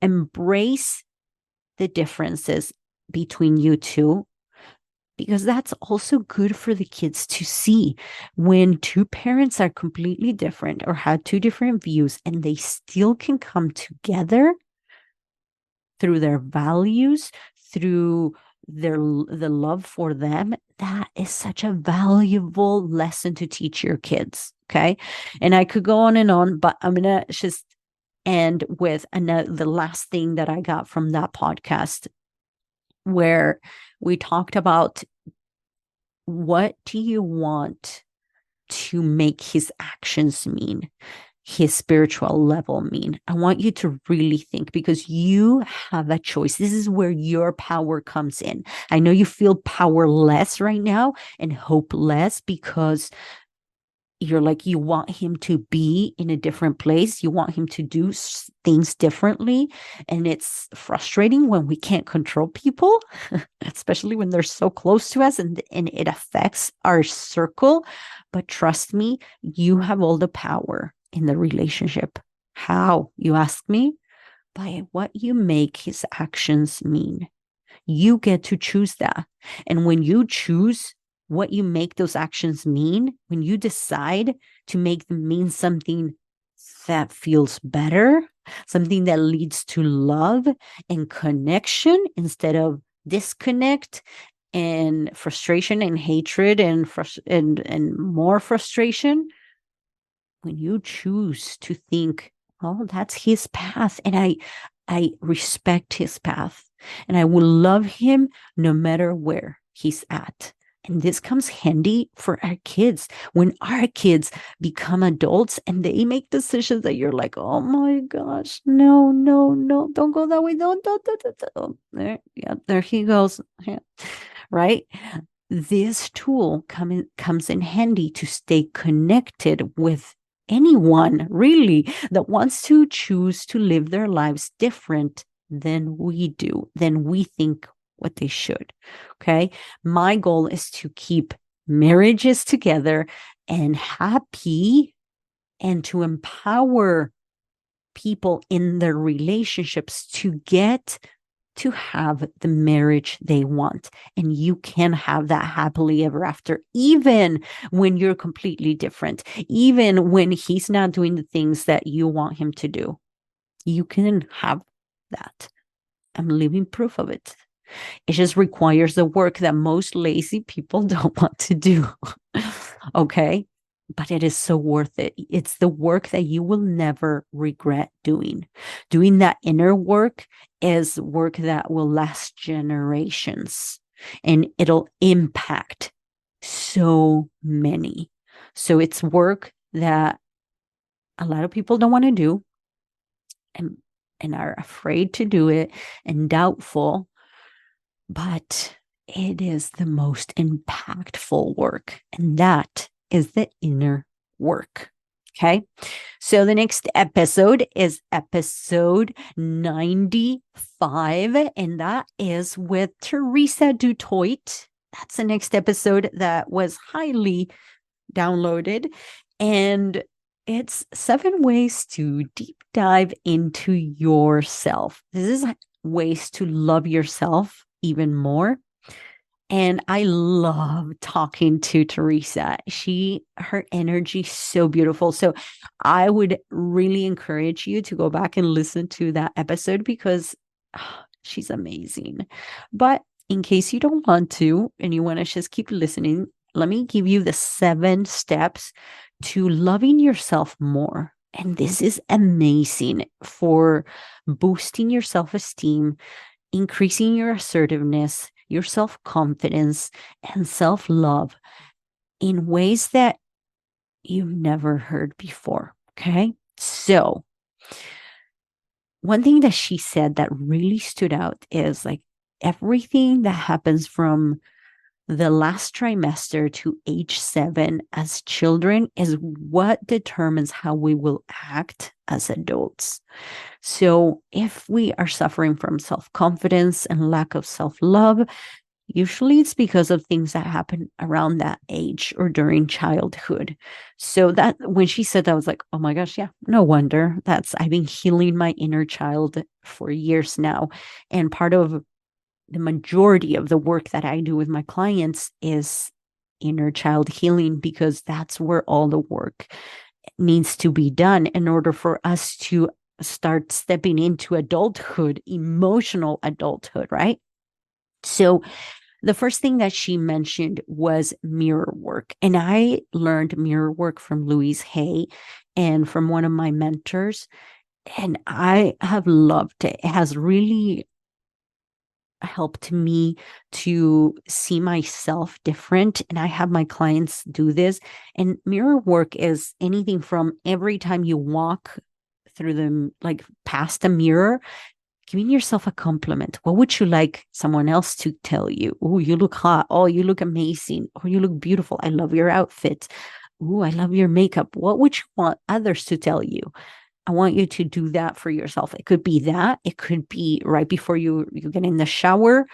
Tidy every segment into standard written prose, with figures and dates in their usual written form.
embrace the differences between you two, because that's also good for the kids to see when two parents are completely different or have two different views and they still can come together through their values, through the love for them. That is such a valuable lesson to teach your kids. Okay. And I could go on, but I'm going to just end with the last thing that I got from that podcast, where we talked about, what do you want to make his actions mean, his spiritual level mean? I want you to really think, because you have a choice. This is where your power comes in. I know you feel powerless right now and hopeless, because you're like, you want him to be in a different place. You want him to do things differently. And it's frustrating when we can't control people, especially when they're so close to us, and it affects our circle. But trust me, you have all the power in the relationship. How, you ask me? By what you make his actions mean. You get to choose that. And when you choose what you make those actions mean, when you decide to make them mean something that feels better, something that leads to love and connection instead of disconnect and frustration and hatred and more frustration, when you choose to think, oh, that's his path, and I respect his path, and I will love him no matter where he's at. And this comes handy for our kids when our kids become adults and they make decisions that you're like, oh my gosh, no, no, no, don't go that way. Don't. There, yeah, there he goes. Yeah. Right? This tool comes in handy to stay connected with anyone really that wants to choose to live their lives different than we do, than we think what they should. Okay. My goal is to keep marriages together and happy, and to empower people in their relationships to get to have the marriage they want. And you can have that happily ever after, even when you're completely different, even when he's not doing the things that you want him to do. You can have that. I'm living proof of it. It just requires the work that most lazy people don't want to do. Okay. But it is so worth it. It's the work that you will never regret doing. Doing that inner work is work that will last generations, and it'll impact so many. So it's work that a lot of people don't want to do, and, and are afraid to do it and doubtful, but it is the most impactful work. And that is the inner work. Okay. So the next episode is episode 95, and that is with Teresa Dutoit. That's the next episode that was highly downloaded. And it's 7 ways to deep dive into yourself. This is ways to love yourself even more. And I love talking to Teresa. Her energy is so beautiful. So I would really encourage you to go back and listen to that episode, because she's amazing. But in case you don't want to and you want to just keep listening, let me give you the 7 steps to loving yourself more. And this is amazing for boosting your self-esteem, increasing your assertiveness, your self-confidence, and self-love in ways that you've never heard before. Okay. So one thing that she said that really stood out is like, everything that happens from the last trimester to age 7 as children is what determines how we will act as adults. So if we are suffering from self-confidence and lack of self-love, Usually it's because of things that happen around that age or during childhood. So that when she said that, I was like, oh my gosh, yeah, no wonder. I've been healing my inner child for years now. And part of the majority of the work that I do with my clients is inner child healing, because that's where all the work needs to be done in order for us to start stepping into adulthood, emotional adulthood, right? So the first thing that she mentioned was mirror work. And I learned mirror work from Louise Hay and from one of my mentors. And I have loved it. It has really helped me to see myself different. And I have my clients do this. And mirror work is anything from every time you walk through them, like past a mirror, giving yourself a compliment. What would you like someone else to tell you? Oh, you look hot. Oh, you look amazing. Oh, you look beautiful. I love your outfit. Oh, I love your makeup. What would you want others to tell you? I want you to do that for yourself. It could be that. It could be right before you get in the shower,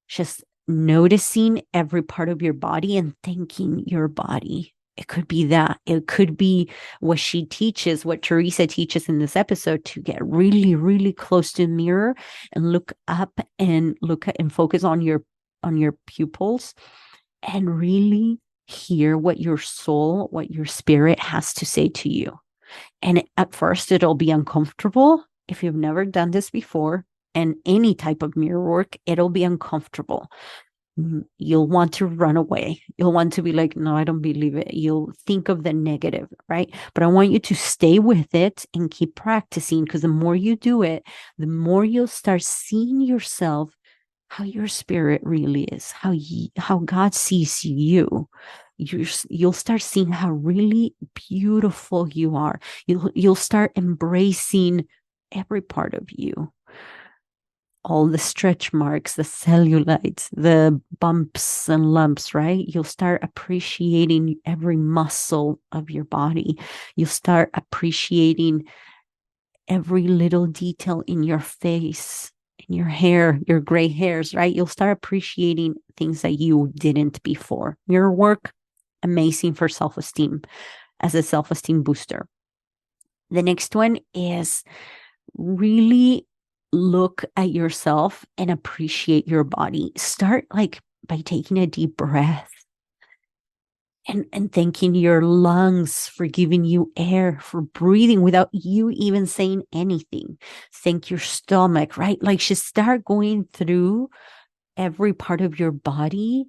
just noticing every part of your body and thanking your body. It could be that. It could be what she teaches, what Teresa teaches in this episode, to get really, really close to the mirror and look up and look at and focus on your pupils and really hear what your soul, what your spirit has to say to you. And at first, it'll be uncomfortable if you've never done this before. And any type of mirror work, it'll be uncomfortable. You'll want to run away. You'll want to be like, no, I don't believe it. You'll think of the negative, right? But I want you to stay with it and keep practicing, because the more you do it, the more you'll start seeing yourself, how your spirit really is, how God sees you. You'll start seeing how really beautiful you are. You'll start embracing every part of you, all the stretch marks, the cellulites, the bumps and lumps, right? You'll start appreciating every muscle of your body. You'll start appreciating every little detail in your face, in your hair, your gray hairs, right? You'll start appreciating things that you didn't before. Mirror work, amazing for self-esteem, as a self-esteem booster. The next one is really look at yourself and appreciate your body. Start like by taking a deep breath and thanking your lungs for giving you air, for breathing without you even saying anything. Thank your stomach, right? Like, just start going through every part of your body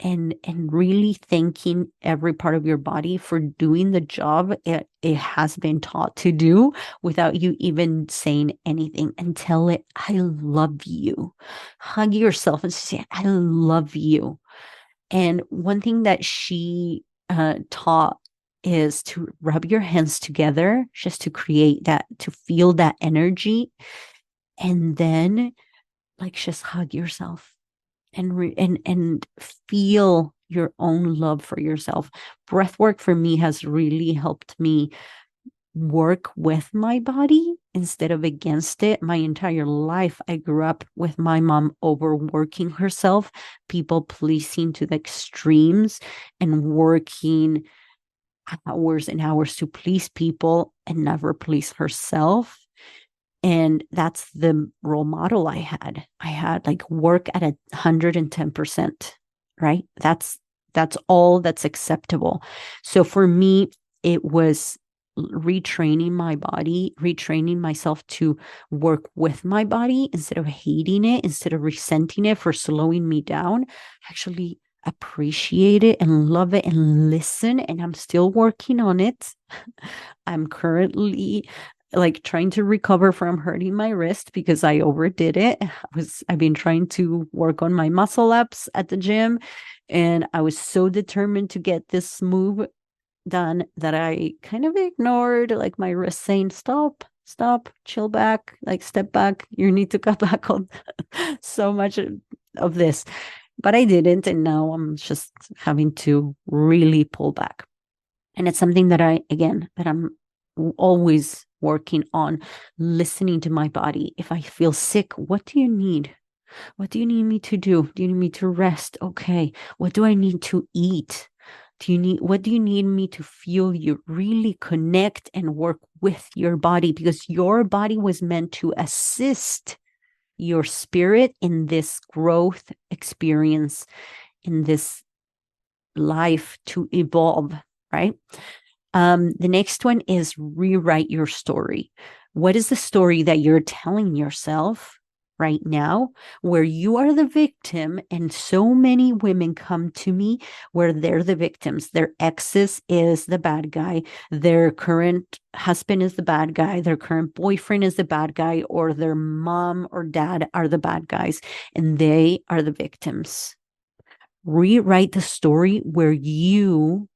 and really thanking every part of your body for doing the job it has been taught to do without you even saying anything. And tell it, I love you. Hug yourself and say, I love you. And one thing that she taught is to rub your hands together, just to create that, to feel that energy. And then like just hug yourself and feel your own love for yourself. Breath work for me has really helped me work with my body instead of against it. My entire life, I grew up with my mom overworking herself, people pleasing to the extremes, and working hours and hours to please people and never please herself. And that's the role model I had. I had like work at 110%, right? That's all that's acceptable. So for me, it was retraining my body, retraining myself to work with my body instead of hating it, instead of resenting it for slowing me down. Actually appreciate it and love it and listen. And I'm still working on it. I'm currently like trying to recover from hurting my wrist because I overdid it. I've been trying to work on my muscle ups at the gym, and I was so determined to get this move done that I kind of ignored like my wrist saying, stop, chill back, like step back. You need to cut back on so much of this. But I didn't, and now I'm just having to really pull back. And it's something that I'm always working on, listening to my body. If I feel sick, what do you need? What do you need me to do? Do you need me to rest? Okay. What do I need to eat? What do you need me to feel? You really connect and work with your body, because your body was meant to assist your spirit in this growth experience, in this life to evolve, right? The next one is rewrite your story. What is the story that you're telling yourself right now, where you are the victim? And so many women come to me where they're the victims. Their exes is the bad guy, their current husband is the bad guy, their current boyfriend is the bad guy, or their mom or dad are the bad guys, and they are the victims. Rewrite the story where you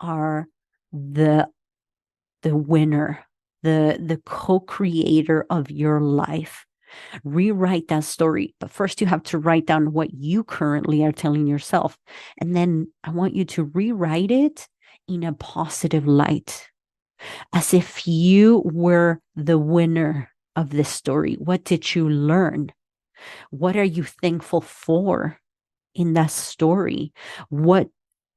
are the winner, the co-creator of your life. Rewrite that story. But first you have to write down what you currently are telling yourself. And then I want you to rewrite it in a positive light, as if you were the winner of this story. What did you learn? What are you thankful for in that story? What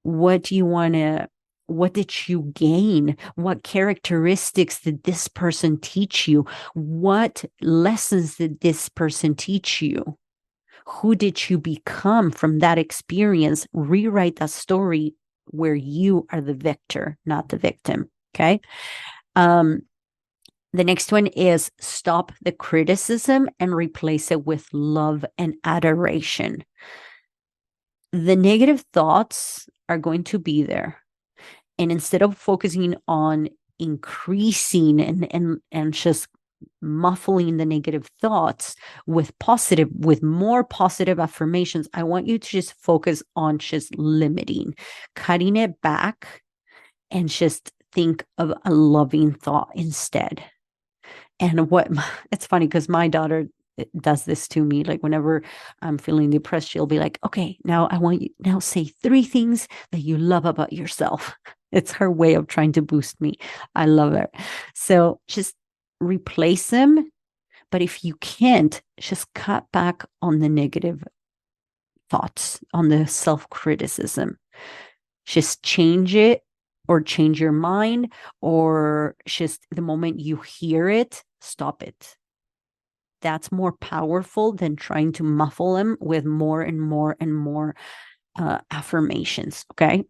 do you want to, what did you gain? What characteristics did this person teach you? What lessons did this person teach you? Who did you become from that experience? Rewrite that story where you are the victor, not the victim. Okay. The next one is stop the criticism and replace it with love and adoration. The negative thoughts are going to be there. And instead of focusing on increasing and just muffling the negative thoughts with more positive affirmations, I want you to just focus on just limiting, cutting it back, and just think of a loving thought instead. And it's funny because my daughter does this to me. Like whenever I'm feeling depressed, she'll be like, okay, now I want you now say 3 things that you love about yourself. It's her way of trying to boost me. I love it. So just replace them. But if you can't, just cut back on the negative thoughts, on the self-criticism. Just change it, or change your mind, or just the moment you hear it, stop it. That's more powerful than trying to muffle them with more and more and more affirmations. Okay.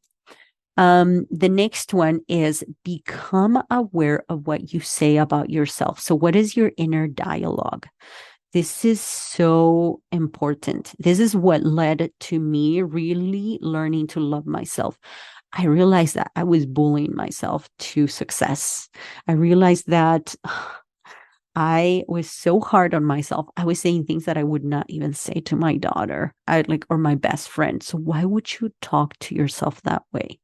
The next one is become aware of what you say about yourself. So what is your inner dialogue? This is so important. This is what led to me really learning to love myself. I realized that I was bullying myself to success. I realized that I was so hard on myself. I was saying things that I would not even say to my daughter, or my best friend. So why would you talk to yourself that way?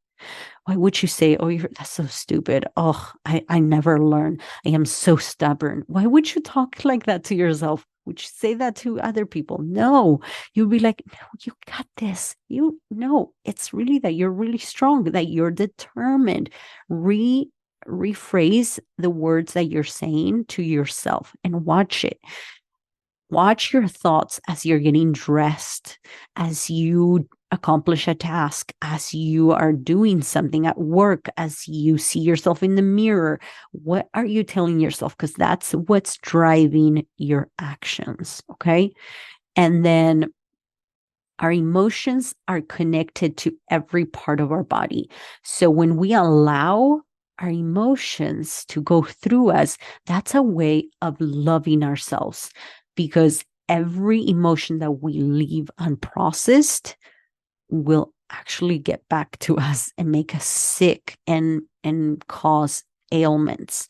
Why would you say, oh, that's so stupid. Oh, I never learn. I am so stubborn. Why would you talk like that to yourself? Would you say that to other people? No, you'd be like, no, you got this. You know, it's really that you're really strong, that you're determined. Rephrase the words that you're saying to yourself and watch it. Watch your thoughts as you're getting dressed, as you accomplish a task, as you are doing something at work, as you see yourself in the mirror. What are you telling yourself? Because that's what's driving your actions. Okay. And then our emotions are connected to every part of our body. So when we allow our emotions to go through us, that's a way of loving ourselves, because every emotion that we leave unprocessed will actually get back to us and make us sick and cause ailments.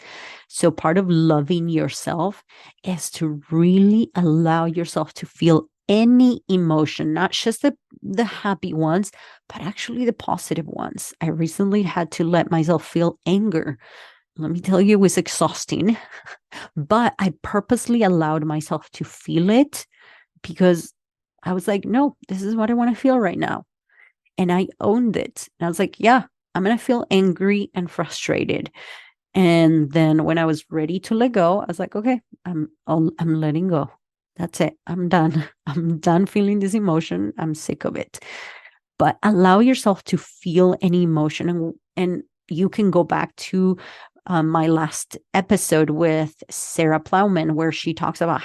So part of loving yourself is to really allow yourself to feel any emotion, not just the happy ones, but actually the positive ones. I recently had to let myself feel anger. Let me tell you, it was exhausting, but I purposely allowed myself to feel it, because I was like, no, this is what I want to feel right now. And I owned it. And I was like, yeah, I'm going to feel angry and frustrated. And then when I was ready to let go, I was like, okay, I'm letting go. That's it. I'm done. I'm done feeling this emotion. I'm sick of it. But allow yourself to feel any emotion. And you can go back to my last episode with Sarah Plowman, where she talks about